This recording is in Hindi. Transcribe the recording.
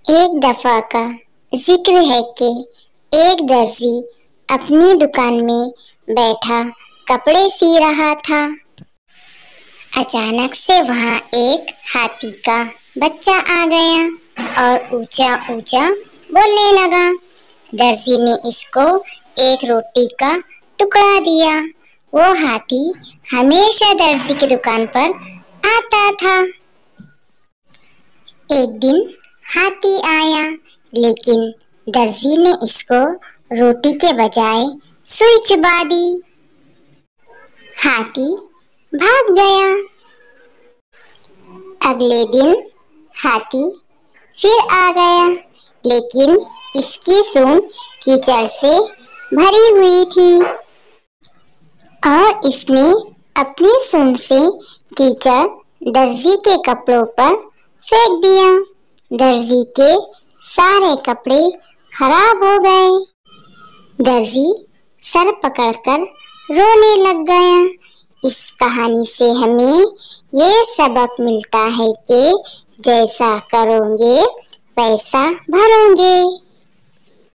एक दफा का जिक्र है कि एक दर्जी अपनी दुकान में बैठा कपड़े सी रहा था। अचानक से वहां एक हाथी का बच्चा आ गया और ऊंचा ऊंचा बोलने लगा। दर्जी ने इसको एक रोटी का टुकड़ा दिया। वो हाथी हमेशा दर्जी की दुकान पर आता था। एक दिन हाथी आया, लेकिन दर्जी ने इसको रोटी के बजाय सुई चुबा दी। हाथी भाग गया। अगले दिन हाथी फिर आ गया, लेकिन इसकी सूंड कीचड़ से भरी हुई थी और इसने अपनी सूंड से कीचड़ दर्जी के कपड़ों पर फेंक दिया। दर्जी के सारे कपड़े खराब हो गए। दर्जी सर पकड़कर रोने लग गया। इस कहानी से हमें ये सबक मिलता है कि जैसा करोगे वैसा भरोगे।